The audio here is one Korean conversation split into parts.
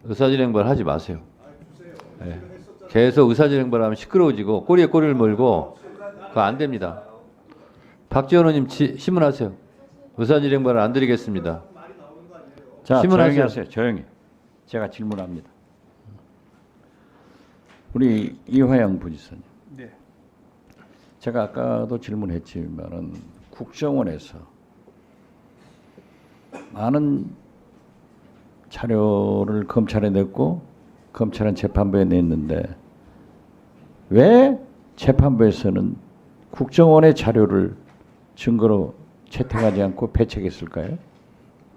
의사진행발 하지 마세요. 네. 계속 의사진행발하면 시끄러워지고 꼬리에 꼬리를 물고 그거 안 됩니다. 박지원 의원님 신문하세요. 의사진행발을 안 드리겠습니다. 자, 신문하세요. 조용히 하세요. 조용히. 제가 질문합니다. 우리 이화영 부지사님. 네. 제가 아까도 질문했지만은 국정원에서 많은 자료를 검찰에 냈고 검찰은 재판부에 냈는데 왜 재판부에서는 국정원의 자료를 증거로 채택하지 않고 배척했을까요?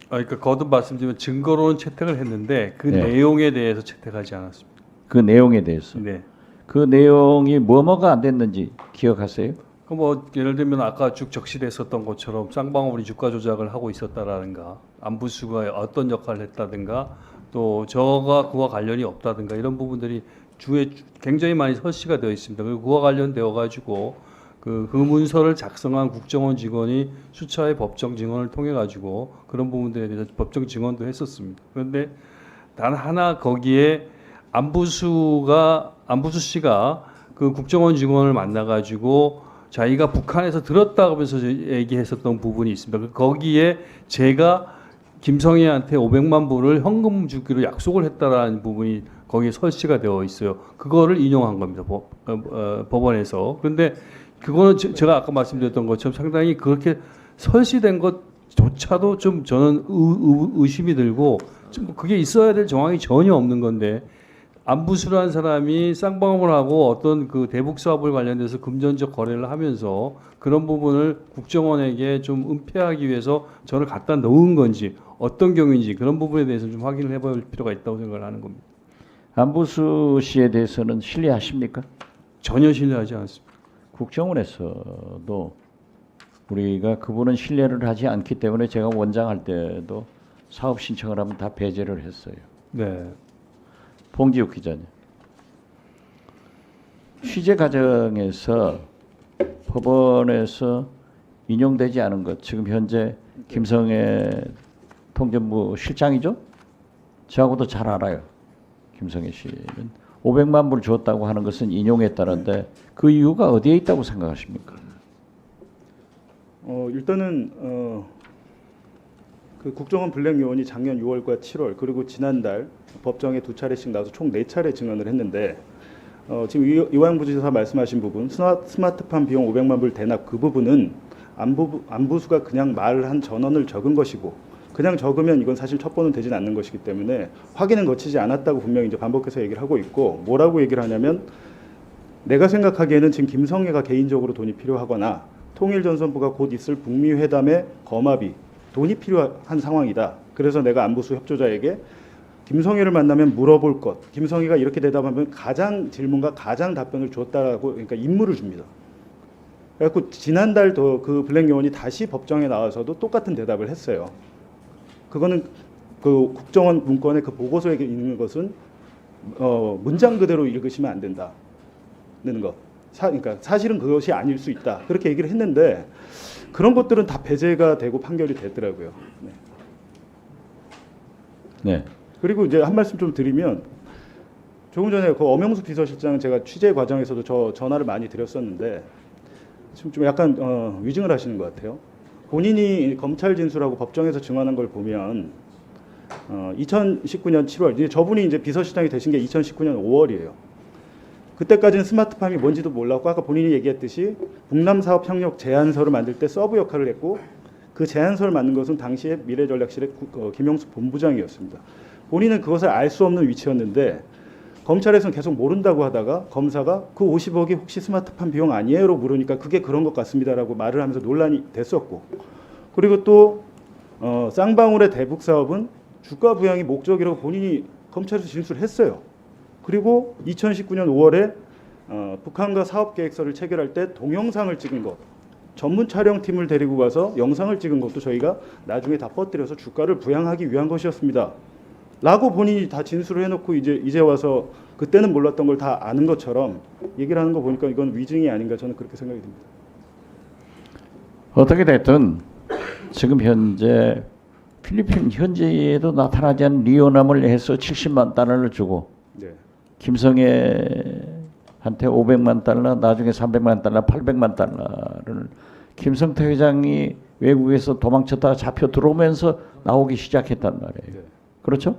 그러니까 거듭 말씀드리면 증거로는 채택을 했는데 그 네. 내용에 대해서 채택하지 않았습니다. 그 내용에 대해서. 네. 그 내용이 뭐가 안 됐는지 기억하세요? 그 뭐 예를 들면 아까 쭉 적시됐었던 것처럼 쌍방울이 주가 조작을 하고 있었다라든가 안부수가 어떤 역할을 했다든가 또 저가 그와 관련이 없다든가 이런 부분들이 주에 굉장히 많이 설치가 되어 있습니다. 그리고 그와 관련되어 가지고 그 문서를 작성한 국정원 직원이 수차의 법정 증언을 통해 가지고 그런 부분들에 대해서 법정 증언도 했었습니다. 그런데 단 하나 거기에 안부수 씨가 그 국정원 직원을 만나 가지고 자기가 북한에서 들었다고 하면서 얘기했었던 부분이 있습니다. 거기에 제가 김성애한테 500만 불을 현금 주기로 약속을 했다라는 부분이 거기에 설치가 되어 있어요. 그거를 인용한 겁니다. 법원에서. 그런데 그거는 제가 아까 말씀드렸던 것처럼 상당히 그렇게 설치된 것조차도 좀 저는 의심이 들고 좀 그게 있어야 될 정황이 전혀 없는 건데 안부수라는 사람이 쌍방울하고 어떤 그 대북 사업을 관련돼서 금전적 거래를 하면서 그런 부분을 국정원에게 좀 은폐하기 위해서 저를 갖다 놓은 건지 어떤 경우인지 그런 부분에 대해서 좀 확인을 해볼 필요가 있다고 생각을 하는 겁니다. 안부수 씨에 대해서는 신뢰하십니까? 전혀 신뢰하지 않습니다. 국정원에서도 우리가 그분은 신뢰를 하지 않기 때문에 제가 원장 할 때도 사업 신청을 하면 다 배제를 했어요. 네. 봉지욱 기자님. 취재 과정에서 법원에서 인용되지 않은 것, 지금 현재 김성애 통전부 실장이죠? 저하고도 잘 알아요. 김성애 씨는 500만 불 줬다고 하는 것은 인용했다는데 그 이유가 어디에 있다고 생각하십니까? 일단은 그 국정원 블랙 요원이 작년 6월과 7월 그리고 지난달 법정에 2차례씩 나와서 총 4차례 증언을 했는데 지금 이화영 부지사 말씀하신 부분 스마트팜 비용 500만 불 대납 그 부분은 안부수가 그냥 말한 전원을 적은 것이고 그냥 적으면 이건 사실 첩보는 되진 않는 것이기 때문에 확인은 거치지 않았다고 분명히 이제 반복해서 얘기를 하고 있고 뭐라고 얘기를 하냐면 내가 생각하기에는 지금 김성애가 개인적으로 돈이 필요하거나 통일전선부가 곧 있을 북미 회담의 거마비 돈이 필요한 상황이다. 그래서 내가 안부수 협조자에게 김성애를 만나면 물어볼 것. 김성애가 이렇게 대답하면 가장 질문과 가장 답변을 줬다라고 그러니까 임무를 줍니다. 그래갖고 지난달도 그 블랙 요원이 다시 법정에 나와서도 똑같은 대답을 했어요. 그거는 그 국정원 문건의 그 보고서에 있는 것은 문장 그대로 읽으시면 안 된다는 것. 그러니까 사실은 그것이 아닐 수 있다. 그렇게 얘기를 했는데 그런 것들은 다 배제가 되고 판결이 됐더라고요. 네. 네. 그리고 이제 한 말씀 좀 드리면 조금 전에 그 엄영수 비서실장 제가 취재 과정에서도 저 전화를 많이 드렸었는데 지금 좀 약간 위증을 하시는 것 같아요. 본인이 검찰 진술하고 법정에서 증언한 걸 보면 2019년 7월 이제 저분이 이제 비서실장이 되신 게 2019년 5월이에요. 그때까지는 스마트팜이 뭔지도 몰랐고 아까 본인이 얘기했듯이 북남 사업 협력 제안서를 만들 때 서브 역할을 했고 그 제안서를 만든 것은 당시에 미래전략실의 김영수 본부장이었습니다. 본인은 그것을 알 수 없는 위치였는데 검찰에서는 계속 모른다고 하다가 검사가 그 50억이 혹시 스마트팜 비용 아니에요로 물으니까 그게 그런 것 같습니다라고 말을 하면서 논란이 됐었고 그리고 또 쌍방울의 대북 사업은 주가 부양이 목적이라고 본인이 검찰에서 진술했어요. 그리고 2019년 5월에 북한과 사업 계획서를 체결할 때 동영상을 찍은 것, 전문 촬영팀을 데리고 가서 영상을 찍은 것도 저희가 나중에 다 퍼뜨려서 주가를 부양하기 위한 것이었습니다. 라고 본인이 다 진술을 해놓고 이제 와서 그때는 몰랐던 걸 다 아는 것처럼 얘기를 하는 거 보니까 이건 위증이 아닌가 저는 그렇게 생각이 듭니다. 어떻게 됐든 지금 현재 필리핀 현지에도 나타나지 않은 리오남을 해서 70만 달러를 주고 네. 김성애한테 500만 달러, 나중에 300만 달러, 800만 달러를 김성태 회장이 외국에서 도망쳤다가 잡혀 들어오면서 나오기 시작했단 말이에요. 네. 그렇죠?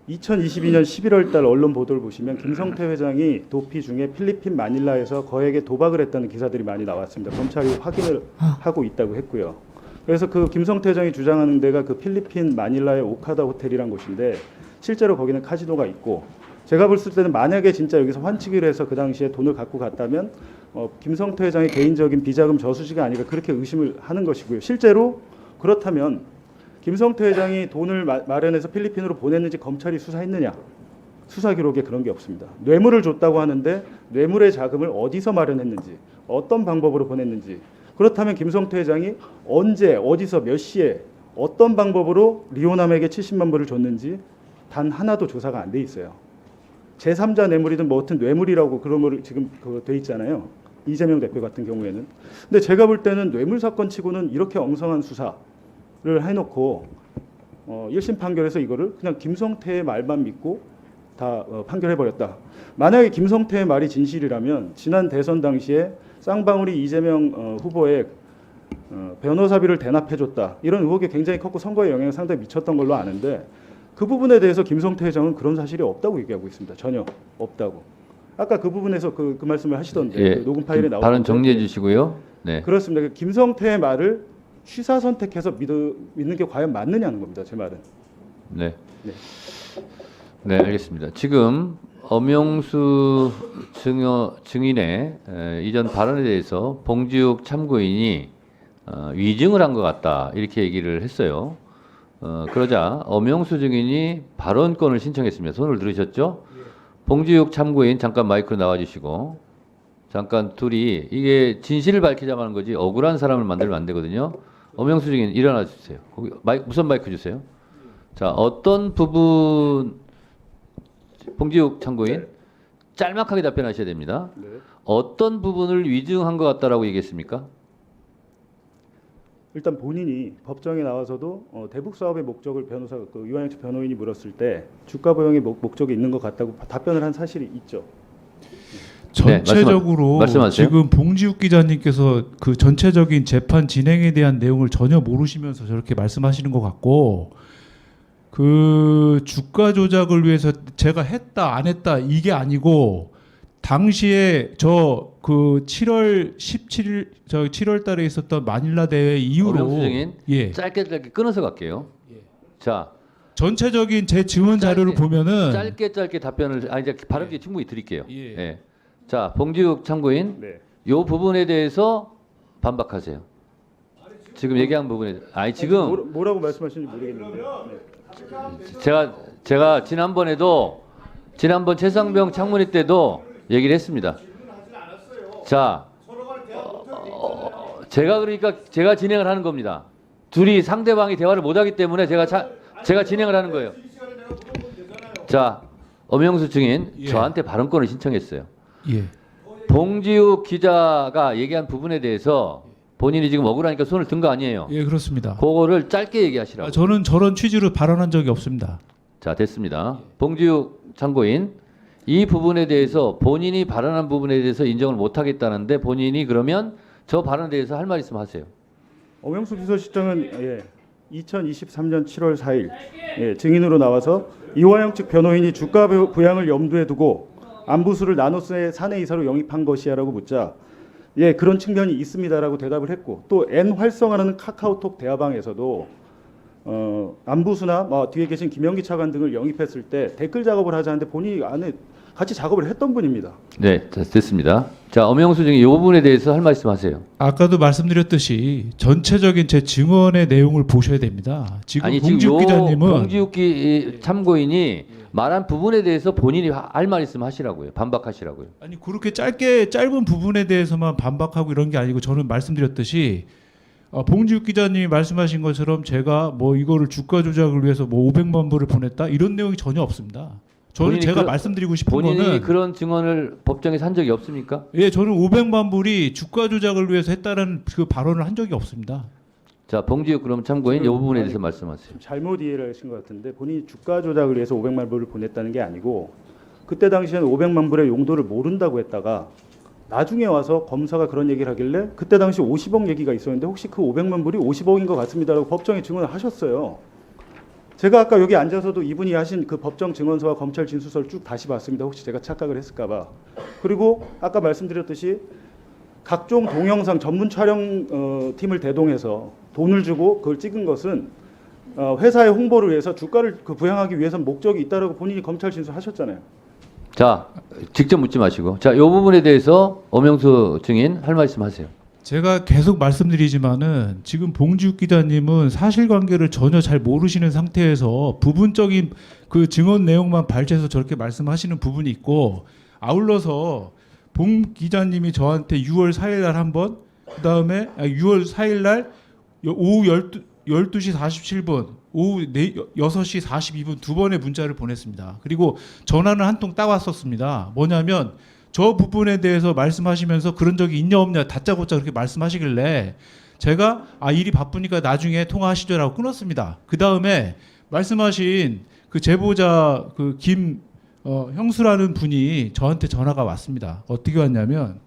2022년 11월 달 언론 보도를 보시면 김성태 회장이 도피 중에 필리핀 마닐라에서 거액의 도박을 했다는 기사들이 많이 나왔습니다. 검찰이 확인을 하고 있다고 했고요. 그래서 그 김성태 회장이 주장하는 데가 그 필리핀 마닐라의 오카다 호텔이란 곳인데 실제로 거기는 카지노가 있고 제가 볼 때는 만약에 진짜 여기서 환치기를 해서 그 당시에 돈을 갖고 갔다면 김성태 회장의 개인적인 비자금 저수지가 아닌가 그렇게 의심을 하는 것이고요. 실제로 그렇다면 김성태 회장이 돈을 마련해서 필리핀으로 보냈는지 검찰이 수사했느냐? 수사 기록에 그런 게 없습니다. 뇌물을 줬다고 하는데 뇌물의 자금을 어디서 마련했는지, 어떤 방법으로 보냈는지, 그렇다면 김성태 회장이 언제, 어디서, 몇 시에, 어떤 방법으로 리오남에게 70만 불을 줬는지 단 하나도 조사가 안 돼 있어요. 제3자 뇌물이든 뭐 어떤 뇌물이라고 그런 걸 지금 돼 있잖아요. 이재명 대표 같은 경우에는. 근데 제가 볼 때는 뇌물 사건 치고는 이렇게 엉성한 수사를 해놓고 1심 판결에서 이거를 그냥 김성태의 말만 믿고 다 판결해버렸다. 만약에 김성태의 말이 진실이라면 지난 대선 당시에 쌍방울이 이재명 후보의 변호사비를 대납해줬다. 이런 의혹이 굉장히 컸고 선거에 영향을 상당히 미쳤던 걸로 아는데 그 부분에 대해서 김성태 회장은 그런 사실이 없다고 얘기하고 있습니다. 전혀 없다고. 아까 그 부분에서 그 말씀을 하시던데 예, 그 녹음 파일에 나오는데 발언 정리해 주시고요. 네. 그렇습니다. 김성태의 말을 취사 선택해서 믿는 게 과연 맞느냐는 겁니다. 제 말은. 네. 네. 네, 알겠습니다. 지금 엄영수 증인의 이전 발언에 대해서 봉지욱 참고인이 위증을 한 것 같다 이렇게 얘기를 했어요. 그러자 엄영수 증인이 발언권을 신청했습니다. 손을 들으셨죠? 봉지욱 참고인 잠깐 마이크로 나와주시고 잠깐 둘이 이게 진실을 밝히자고 하는 거지 억울한 사람을 만들면 안 되거든요. 엄영수 증인 일어나 주세요. 거기 무선 마이크 주세요. 자, 어떤 부분 봉지욱 참고인 네. 짤막하게 답변하셔야 됩니다. 네. 어떤 부분을 위증한 것 같다라고 얘기했습니까? 일단 본인이 법정에 나와서도 대북 사업의 목적을 이완영 변호인이 물었을 때 주가 보형의 목적이 있는 것 같다고 답변을 한 사실이 있죠. 전체적으로 말씀하세요. 지금 봉지욱 기자님께서 그 전체적인 재판 진행에 대한 내용을 전혀 모르시면서 저렇게 말씀하시는 것 같고 그 주가 조작을 위해서 제가 했다 안 했다 이게 아니고 당시에 저 그 7월 17일 저 7월 달에 있었던 마닐라 대회 이후로 엄영수 증인 예. 짧게 끊어서 갈게요. 자, 전체적인 제 증언 자료를 보면은 짧게 답변을 이제 발언 기회 충분히 드릴게요. 예. 예. 자, 봉지욱 참고인 네. 요 부분에 대해서 반박하세요. 지금 얘기한 부분에 지금 뭐라고 말씀하시는지 모르겠는데. 네. 제가 지난번 최상병 창문회 때도 얘기를 했습니다. 자, 제가 진행을 하는 겁니다. 둘이 상대방이 대화를 못하기 때문에 제가 진행을 하는 거예요. 자, 엄영수 증인 예. 저한테 발언권을 신청했어요. 예. 봉지욱 기자가 얘기한 부분에 대해서 본인이 지금 억울하니까 손을 든 거 아니에요. 예, 그렇습니다. 그거를 짧게 얘기하시라고. 저는 저런 취지로 발언한 적이 없습니다. 자, 됐습니다. 봉지욱 참고인 이 부분에 대해서 본인이 발언한 부분에 대해서 인정을 못 하겠다는데 본인이 그러면 저 발언에 대해서 할 말 있으면 하세요. 엄영수 비서실장은 2023년 7월 4일 증인으로 나와서 이화영 측 변호인이 주가 부양을 염두에 두고 안부수를 나노스의 사내 이사로 영입한 것이야라고 묻자 그런 측면이 있습니다라고 대답을 했고 또 N 활성화라는 카카오톡 대화방에서도 안부수나 뒤에 계신 김영기 차관 등을 영입했을 때 댓글 작업을 하자 하는데 본인이 안에 같이 작업을 했던 분입니다. 네, 됐습니다. 자, 엄영수 증인 이 부분에 대해서 할 말씀 하세요. 아까도 말씀드렸듯이 전체적인 제 증언의 내용을 보셔야 됩니다. 지금 봉지욱 기자님은 봉지욱 참고인이 말한 부분에 대해서 본인이 할 말 있으면 하시라고요. 반박하시라고요. 아니 그렇게 짧은 부분에 대해서만 반박하고 이런 게 아니고 저는 말씀드렸듯이 봉지욱 기자님이 말씀하신 것처럼 제가 뭐 이거를 주가 조작을 위해서 뭐 500만 불을 보냈다 이런 내용이 전혀 없습니다. 저는 제가 말씀드리고 싶은 본인이 거는 그런 증언을 법정에서 한 적이 없습니까? 예, 저는 500만 불이 주가 조작을 위해서 했다는 그 발언을 한 적이 없습니다. 자, 봉지욱 그럼 참고인 이 지금 부분에 아니, 대해서 말씀하세요. 좀 잘못 이해를 하신 것 같은데 본인이 주가 조작을 위해서 500만 불을 보냈다는 게 아니고 그때 당시에는 500만 불의 용도를 모른다고 했다가 나중에 와서 검사가 그런 얘기를 하길래 그때 당시 50억 얘기가 있었는데 혹시 그 500만 불이 50억인 것 같습니다라고 법정에 증언을 하셨어요. 제가 아까 여기 앉아서도 이분이 하신 그 법정 증언서와 검찰 진술서를 쭉 다시 봤습니다. 혹시 제가 착각을 했을까 봐. 그리고 아까 말씀드렸듯이 각종 동영상 전문 촬영 팀을 대동해서 돈을 주고 그걸 찍은 것은 회사의 홍보를 위해서 주가를 부양하기 위해서 목적이 있다라고 본인이 검찰 진술하셨잖아요. 자, 직접 묻지 마시고. 자, 이 부분에 대해서 엄영수 증인 할 말씀 하세요. 제가 계속 말씀드리지만은 지금 봉지욱 기자님은 사실관계를 전혀 잘 모르시는 상태에서 부분적인 그 증언 내용만 발췌해서 저렇게 말씀하시는 부분이 있고, 아울러서 봉 기자님이 저한테 6월 4일 날 한 번, 그다음에 6월 4일 날 오후 12시 47분, 오후 6시 42분 두 번의 문자를 보냈습니다. 그리고 전화는 한 통 따왔었습니다. 뭐냐면 저 부분에 대해서 말씀하시면서 그런 적이 있냐 없냐 다짜고짜 그렇게 말씀하시길래 제가 일이 바쁘니까 나중에 통화하시죠라고 끊었습니다. 그 다음에 말씀하신 그 제보자 그 형수라는 분이 저한테 전화가 왔습니다. 어떻게 왔냐면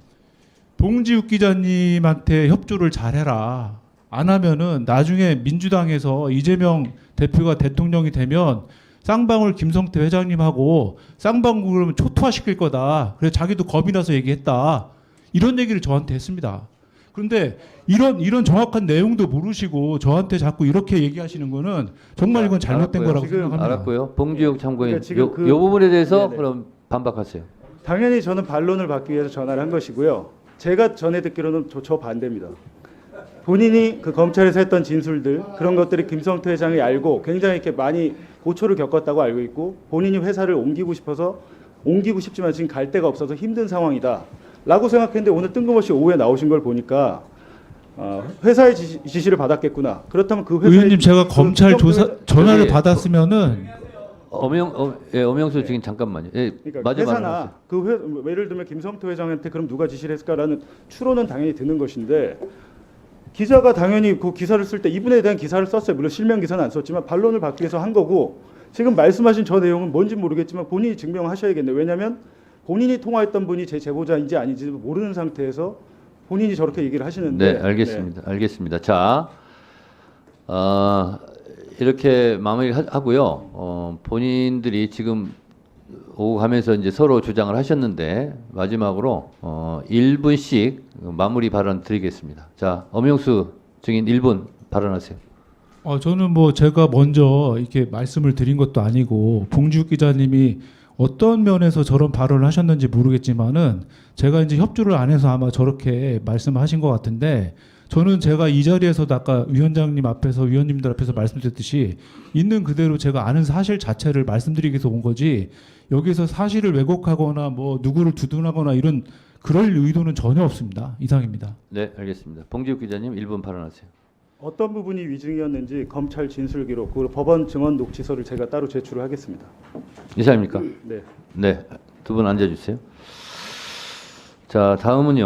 봉지욱 기자님한테 협조를 잘해라. 안 하면은 나중에 민주당에서 이재명 대표가 대통령이 되면 쌍방울 김성태 회장님하고 쌍방울을 초토화시킬 거다. 그래서 자기도 겁이 나서 얘기했다. 이런 얘기를 저한테 했습니다. 그런데 이런 정확한 내용도 모르시고 저한테 자꾸 이렇게 얘기하시는 거는 정말 이건 잘못된 알았고요. 거라고 지금 생각합니다. 알았고요. 봉지욱 참고인 그러니까 지금 요 부분에 대해서 네네. 그럼 반박하세요. 당연히 저는 반론을 받기 위해서 전화를 한 것이고요. 제가 전에 듣기로는 저 반대입니다. 본인이 그 검찰에서 했던 진술들 그런 것들이 김성태 회장이 알고 굉장히 이렇게 많이 고초를 겪었다고 알고 있고 본인이 회사를 옮기고 싶지만 지금 갈 데가 없어서 힘든 상황이다라고 생각했는데 오늘 뜬금없이 오후에 나오신 걸 보니까 회사의 지시를 받았겠구나. 그렇다면 그 회사의 의원님 제가 검찰 조사 전화를 여기 받았으면은 엄영수 증인 잠깐만요. 예, 그러니까 마저 회사나 예를 들면 김성태 회장한테 그럼 누가 지시를 했을까라는 추론은 당연히 드는 것인데 기자가 당연히 그 기사를 쓸 때 이분에 대한 기사를 썼어요. 물론 실명 기사는 안 썼지만 반론을 받기 위해서 한 거고 지금 말씀하신 저 내용은 뭔지 모르겠지만 본인이 증명하셔야겠네요. 왜냐하면 본인이 통화했던 분이 제 제보자인지 아닌지도 모르는 상태에서 본인이 저렇게 얘기를 하시는데 네, 알겠습니다. 알겠습니다. 자, 이렇게 마무리하고요. 본인들이 지금 오고 가면서 이제 서로 주장을 하셨는데 마지막으로 1분씩 마무리 발언 드리겠습니다. 자, 엄영수 증인 1분 발언하세요. 저는 뭐 제가 먼저 이렇게 말씀을 드린 것도 아니고 봉지욱 기자님이 어떤 면에서 저런 발언을 하셨는지 모르겠지만은 제가 이제 협조를 안 해서 아마 저렇게 말씀하신 것 같은데 저는 제가 이 자리에서도 아까 위원장님 앞에서 위원님들 앞에서 말씀드렸듯이 있는 그대로 제가 아는 사실 자체를 말씀드리기 위해서 온 거지 여기서 사실을 왜곡하거나 뭐 누구를 두둔하거나 이런 그럴 의도는 전혀 없습니다. 이상입니다. 네, 알겠습니다. 봉지욱 기자님 1분 발언하세요. 어떤 부분이 위증이었는지 검찰 진술 기록 그리고 법원 증언 녹취서를 제가 따로 제출을 하겠습니다. 이상입니까? 네. 네, 두 분 앉아주세요. 자, 다음은요.